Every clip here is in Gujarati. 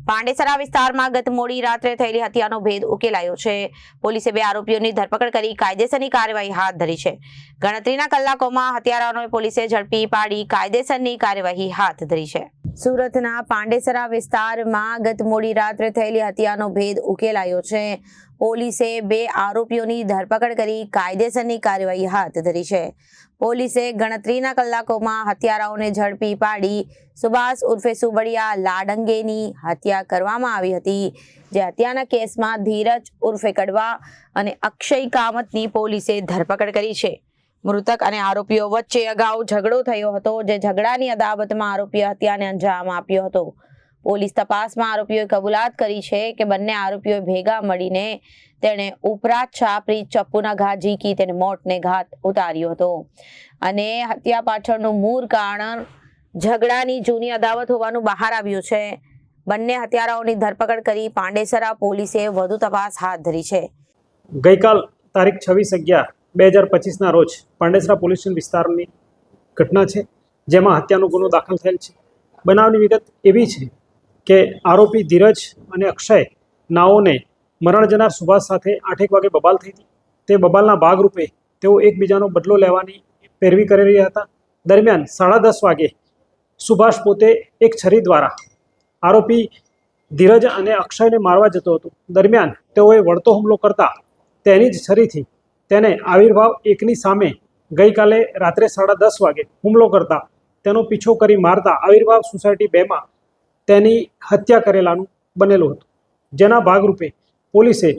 પાંડેસરા વિસ્તારમાં ગત મોડી રાત્રે થયેલી હત્યાનો ભેદ ઉકેલાયો છે। પોલીસે 2 આરોપીઓની ધરપકડ કરી કાયદેસરની કાર્યવાહી હાથ ધરી છે। ગણતરીના કલાકોમાં હત્યારાઓને પોલીસે ઝડપી પાડી કાયદેસરની કાર્યવાહી હાથ ધરી છે। સુરતના પાંડેસરા વિસ્તારમાં ગત મોડી રાત્રે થયેલી હત્યાનો ભેદ ઉકેલાયો છે। પોલીસે 2 આરોપીઓની ધરપકડ કરી કાયદેસરની કાર્યવાહી હાથ ધરી છે। પોલીસે ગણતરીના કલાકોમાં હત્યારાઓને ઝડપી પાડી સુભાષ ઉર્ફે સુબડિયા લાડંગેની હત્યા કરવામાં આવી હતી। જે હત્યાના કેસમાં ધીરજ ઉર્ફે કડવા અને અક્ષય કામતની પોલીસે ધરપકડ કરી છે। મૃતક અને આરોપીઓ વચ્ચે અગાઉ ઝઘડો થયો હતો, જે ઝઘડાની અદાવતમાં આરોપીએ હત્યાને અંજામ આપ્યો હતો। પોલીસ તપાસમાં આરોપીઓએ કબૂલાત કરી છે કે બંને આરોપીઓ ભેગા મળીને તેણે ઉપરાત છાપરી ચપ્પુના ઘા ઝીકી તેને મોતને ઘાટ ઉતાર્યો હતો અને હત્યા પાછળનું મૂળ કારણ ઝઘડાની જૂની અદાવત હોવાનું બહાર આવ્યું છે। બંને હત્યારાઓની ધરપકડ કરી પાંડેસરા પોલીસે વધુ તપાસ હાથ ધરી છે। ગઈકાલ તારીખ 26/11/2025 ના રોજ પાંડેસરા પોલીસ સ્ટેશન વિસ્તારની ઘટના છે, જેમાં હત્યાનો ગુનો દાખલ થયેલ છે। બનાવની વિગત એવી છે કે આરોપી ધીરજ અને અક્ષય નાઓને મરણ જનાર સુભાષ સાથે 8 વાગે બબાલ થઈ હતી। તે બબાલના ભાગરૂપે તેઓ એકબીજાનો બદલો લેવાની પેરવી કરી રહ્યા હતા। દરમિયાન 10:30 વાગે સુભાષ પોતે એક છરી દ્વારા આરોપી ધીરજ અને અક્ષયને મારવા જતો હતો। દરમિયાન તેઓએ વળતો હુમલો કરતા તેની જ છરીથી તેને આવિર્ભાવ 1ની સામે ગઈકાલે રાત્રે 10:30 વાગે હુમલો કરતા તેનો પીછો કરી મારતા આવિર્ભાવ સોસાયટી 2માં તેની હત્યા કરેલાનું બનેલું હતું। જેના ભાગરૂપે પોલીસે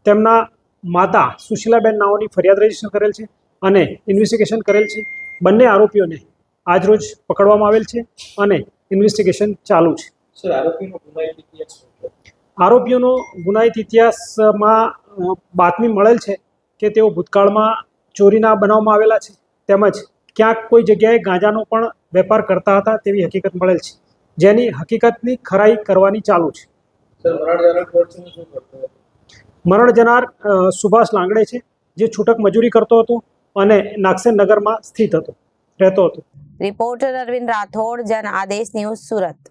તેમના માતા સુશીલાબેન નાઓની ફરિયાદ રજીસ્ટર કરેલ છે અને ઇન્વેસ્ટિગેશન કરેલ છે। બંને આરોપીઓને આજરોજ પકડવામાં આવેલ છે અને ઇન્વેસ્ટિગેશન ચાલુ છે। આરોપીઓનો ગુનાહિત ઇતિહાસમાં બાતમી મળેલ છે કે તેઓ ભૂતકાળમાં ચોરીના બનાવમાં આવેલા છે, તેમજ ક્યાંક કોઈ જગ્યાએ ગાંજાનો પણ વેપાર કરતા હતા તેવી હકીકત મળેલ છે, જેની હકીકતની ખરાઈ કરવાની ચાલુ છે। મરણ જનાર સુભાષ લાંગડે છે, જે છૂટક મજૂરી કરતો હતો અને નાગસેન નગરમાં સ્થિત રહેતો હતો। રિપોર્ટર અરવિંદ રાઠોડ, જન આદેશ ન્યૂઝ, સુરત।